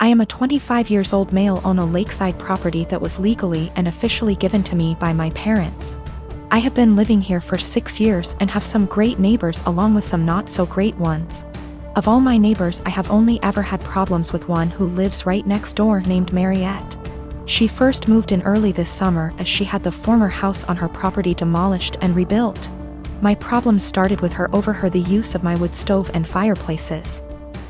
I am a 25 years old male on a lakeside property that was legally and officially given to me by my parents. I have been living here for 6 years and have some great neighbors along with some not so great ones. Of all my neighbors, I have only ever had problems with one who lives right next door named Mariette. She first moved in early this summer as she had the former house on her property demolished and rebuilt. My problems started with her over the use of my wood stove and fireplaces.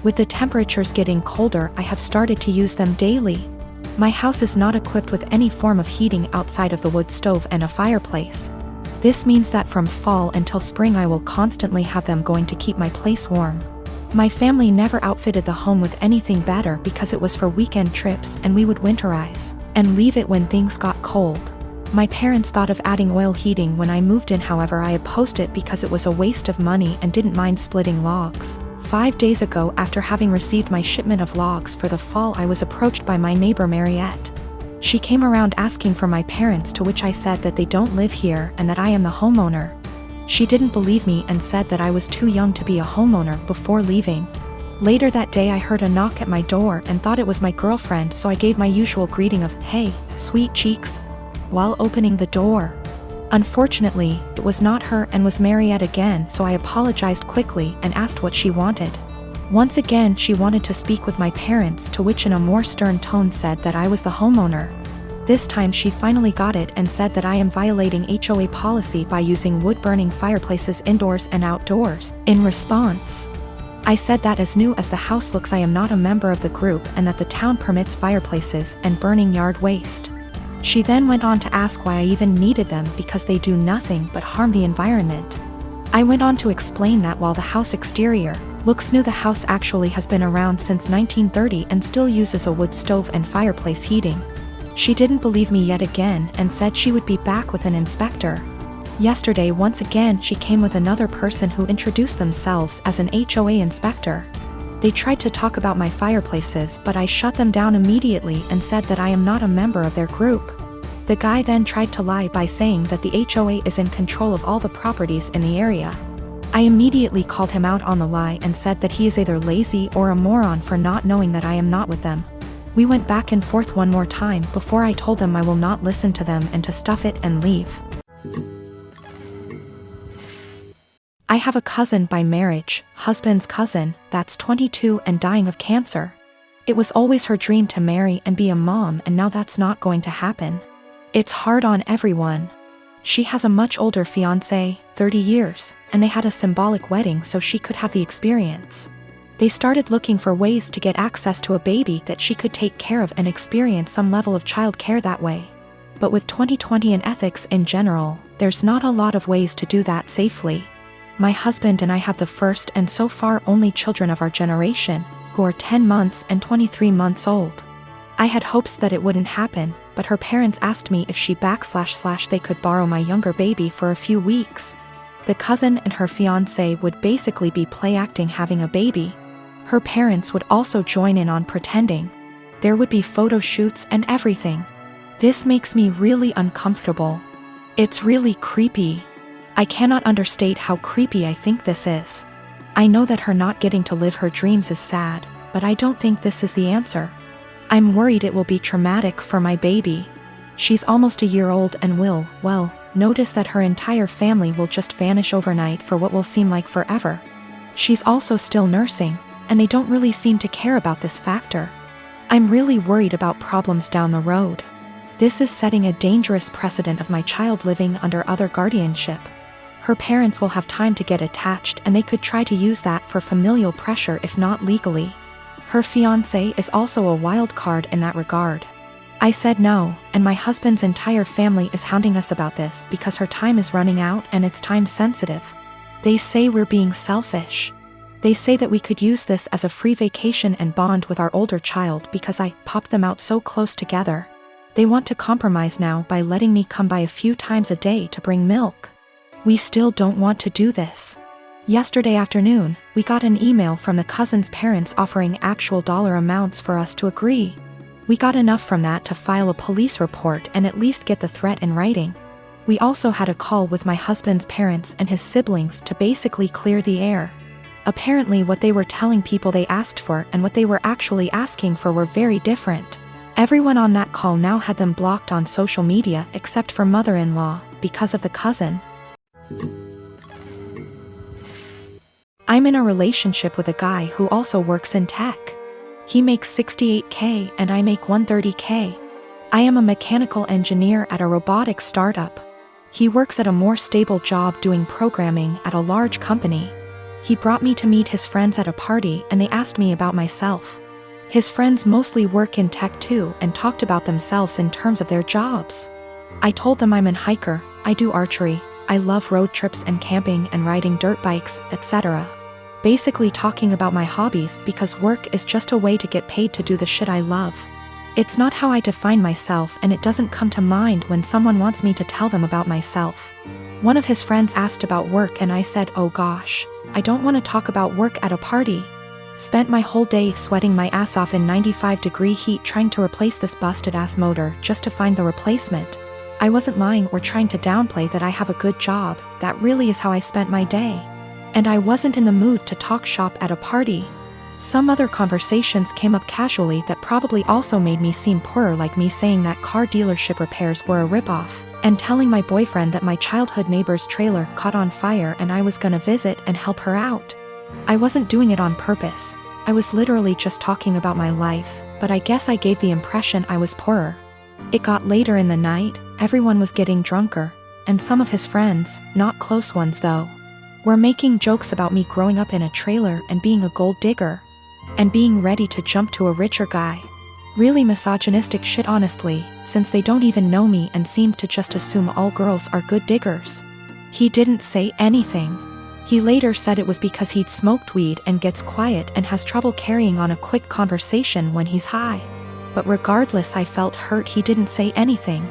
With the temperatures getting colder, I have started to use them daily. My house is not equipped with any form of heating outside of the wood stove and a fireplace. This means that from fall until spring I will constantly have them going to keep my place warm. My family never outfitted the home with anything better because it was for weekend trips and we would winterize and leave it when things got cold. My parents thought of adding oil heating when I moved in, however I opposed it because it was a waste of money and didn't mind splitting logs. 5 days ago, after having received my shipment of logs for the fall, I was approached by my neighbor Mariette. She came around asking for my parents, to which I said that they don't live here and that I am the homeowner. She didn't believe me and said that I was too young to be a homeowner before leaving. Later that day I heard a knock at my door and thought it was my girlfriend, so I gave my usual greeting of, "Hey, sweet cheeks," while opening the door. Unfortunately, it was not her and was Mariette again, so I apologized quickly and asked what she wanted. Once again she wanted to speak with my parents, to which in a more stern tone said that I was the homeowner. This time she finally got it and said that I am violating HOA policy by using wood-burning fireplaces indoors and outdoors. In response, I said that as new as the house looks, I am not a member of the group and that the town permits fireplaces and burning yard waste. She then went on to ask why I even needed them, because they do nothing but harm the environment. I went on to explain that while the house exterior looks new, the house actually has been around since 1930 and still uses a wood stove and fireplace heating. She didn't believe me yet again and said she would be back with an inspector. Yesterday, once again, she came with another person who introduced themselves as an HOA inspector. They tried to talk about my fireplaces, but I shut them down immediately and said that I am not a member of their group. The guy then tried to lie by saying that the HOA is in control of all the properties in the area. I immediately called him out on the lie and said that he is either lazy or a moron for not knowing that I am not with them. We went back and forth one more time before I told them I will not listen to them and to stuff it and leave. I have a cousin by marriage, husband's cousin, that's 22 and dying of cancer. It was always her dream to marry and be a mom, and now that's not going to happen. It's hard on everyone. She has a much older fiancé, 30 years, and they had a symbolic wedding so she could have the experience. They started looking for ways to get access to a baby that she could take care of and experience some level of child care that way. But with 2020 and ethics in general, there's not a lot of ways to do that safely. My husband and I have the first and so far only children of our generation, who are 10 months and 23 months old. I had hopes that it wouldn't happen, but her parents asked me if she / they could borrow my younger baby for a few weeks. The cousin and her fiancé would basically be play acting having a baby. Her parents would also join in on pretending. There would be photo shoots and everything. This makes me really uncomfortable. It's really creepy. I cannot understate how creepy I think this is. I know that her not getting to live her dreams is sad, but I don't think this is the answer. I'm worried it will be traumatic for my baby. She's almost a year old and will, well, notice that her entire family will just vanish overnight for what will seem like forever. She's also still nursing, and they don't really seem to care about this factor. I'm really worried about problems down the road. This is setting a dangerous precedent of my child living under other guardianship. Her parents will have time to get attached, and they could try to use that for familial pressure if not legally. Her fiancé is also a wild card in that regard. I said no, and my husband's entire family is hounding us about this because her time is running out and it's time sensitive. They say we're being selfish. They say that we could use this as a free vacation and bond with our older child because I popped them out so close together. They want to compromise now by letting me come by a few times a day to bring milk. We still don't want to do this. Yesterday afternoon, we got an email from the cousin's parents offering actual dollar amounts for us to agree. We got enough from that to file a police report and at least get the threat in writing. We also had a call with my husband's parents and his siblings to basically clear the air. Apparently what they were telling people they asked for and what they were actually asking for were very different. Everyone on that call now had them blocked on social media except for mother-in-law, because of the cousin. I'm in a relationship with a guy who also works in tech. He makes $68K and I make $130K. I am a mechanical engineer at a robotics startup. He works at a more stable job doing programming at a large company. He brought me to meet his friends at a party and they asked me about myself. His friends mostly work in tech too and talked about themselves in terms of their jobs. I told them I'm an hiker, I do archery, I love road trips and camping and riding dirt bikes, etc. Basically talking about my hobbies because work is just a way to get paid to do the shit I love. It's not how I define myself and it doesn't come to mind when someone wants me to tell them about myself. One of his friends asked about work and I said, oh gosh, I don't want to talk about work at a party. Spent my whole day sweating my ass off in 95-degree heat trying to replace this busted ass motor just to find the replacement. I wasn't lying or trying to downplay that I have a good job, that really is how I spent my day. And I wasn't in the mood to talk shop at a party. Some other conversations came up casually that probably also made me seem poorer, like me saying that car dealership repairs were a ripoff, and telling my boyfriend that my childhood neighbor's trailer caught on fire and I was gonna visit and help her out. I wasn't doing it on purpose, I was literally just talking about my life, but I guess I gave the impression I was poorer. It got later in the night, everyone was getting drunker, and some of his friends, not close ones though, were making jokes about me growing up in a trailer and being a gold digger, and being ready to jump to a richer guy. Really misogynistic shit honestly, since they don't even know me and seem to just assume all girls are good diggers. He didn't say anything. He later said it was because he'd smoked weed and gets quiet and has trouble carrying on a quick conversation when he's high. But regardless, I felt hurt he didn't say anything.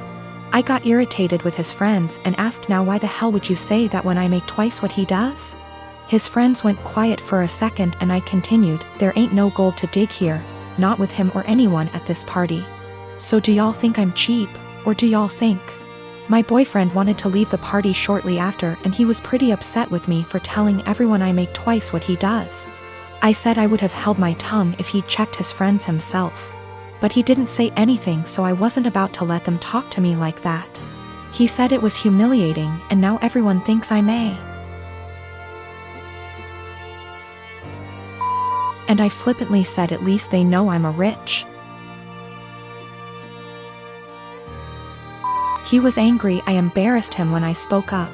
I got irritated with his friends and asked, now why the hell would you say that when I make twice what he does? His friends went quiet for a second and I continued, there ain't no gold to dig here, not with him or anyone at this party. So do y'all think I'm cheap, or do y'all think? My boyfriend wanted to leave the party shortly after and he was pretty upset with me for telling everyone I make twice what he does. I said I would have held my tongue if he'd checked his friends himself. But he didn't say anything, so I wasn't about to let them talk to me like that. He said it was humiliating and now everyone thinks I may. And I flippantly said at least they know I'm a rich. He was angry. I embarrassed him when I spoke up.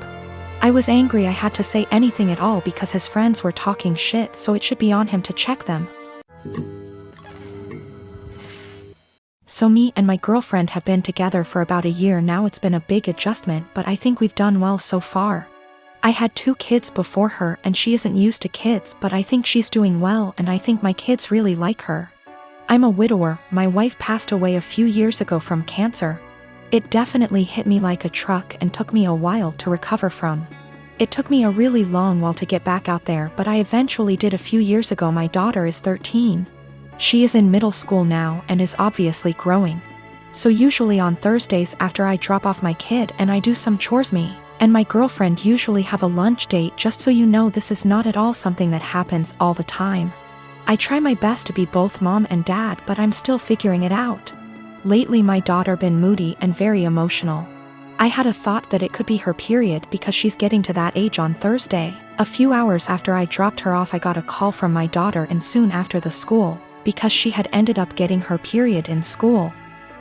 I was angry I had to say anything at all because his friends were talking shit, so it should be on him to check them. So me and my girlfriend have been together for about a year now. It's been a big adjustment, but I think we've done well so far. I had 2 kids before her and she isn't used to kids, but I think she's doing well and I think my kids really like her. I'm a widower. My wife passed away a few years ago from cancer. It definitely hit me like a truck and took me a while to recover from. It took me a really long while to get back out there, but I eventually did a few years ago. My daughter is 13. She is in middle school now and is obviously growing. So usually on Thursdays after I drop off my kid and I do some chores, me and my girlfriend usually have a lunch date. Just so you know, this is not at all something that happens all the time. I try my best to be both mom and dad, but I'm still figuring it out. Lately my daughter been moody and very emotional. I had a thought that it could be her period because she's getting to that age on Thursday. A few hours after I dropped her off I got a call from my daughter, and soon after the school, because she had ended up getting her period in school.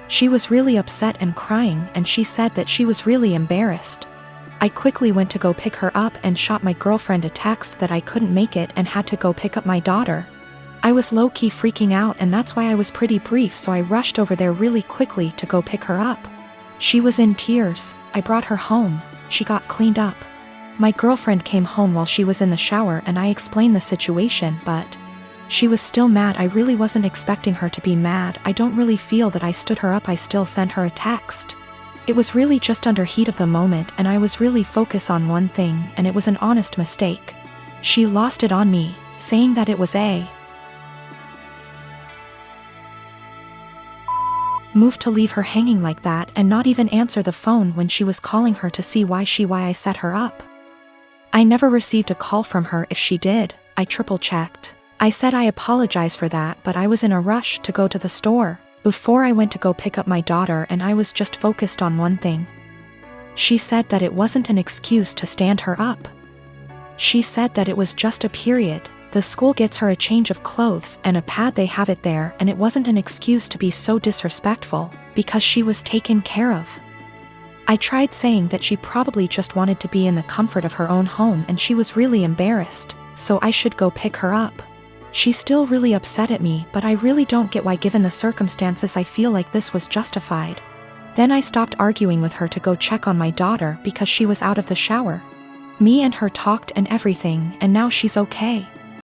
She was really upset and crying and she said that she was really embarrassed. I quickly went to go pick her up and shot my girlfriend a text that I couldn't make it and had to go pick up my daughter. I was low-key freaking out and that's why I was pretty brief, so I rushed over there really quickly to go pick her up. She was in tears. I brought her home. She got cleaned up. My girlfriend came home while she was in the shower and I explained the situation, but she was still mad. I really wasn't expecting her to be mad. I don't really feel that I stood her up. I still sent her a text. It was really just under heat of the moment and I was really focused on one thing, and it was an honest mistake. She lost it on me, saying that it was a move to leave her hanging like that and not even answer the phone when she was calling her to see why I set her up. I never received a call from her. If she did, I triple-checked. I said I apologize for that, but I was in a rush to go to the store before I went to go pick up my daughter, and I was just focused on one thing. She said that it wasn't an excuse to stand her up. She said that it was just a period. The school gets her a change of clothes and a pad, they have it there, and it wasn't an excuse to be so disrespectful because she was taken care of. I tried saying that she probably just wanted to be in the comfort of her own home and she was really embarrassed, so I should go pick her up. She's still really upset at me, but I really don't get why, given the circumstances, I feel like this was justified. Then I stopped arguing with her to go check on my daughter because she was out of the shower. Me and her talked and everything, and now she's okay.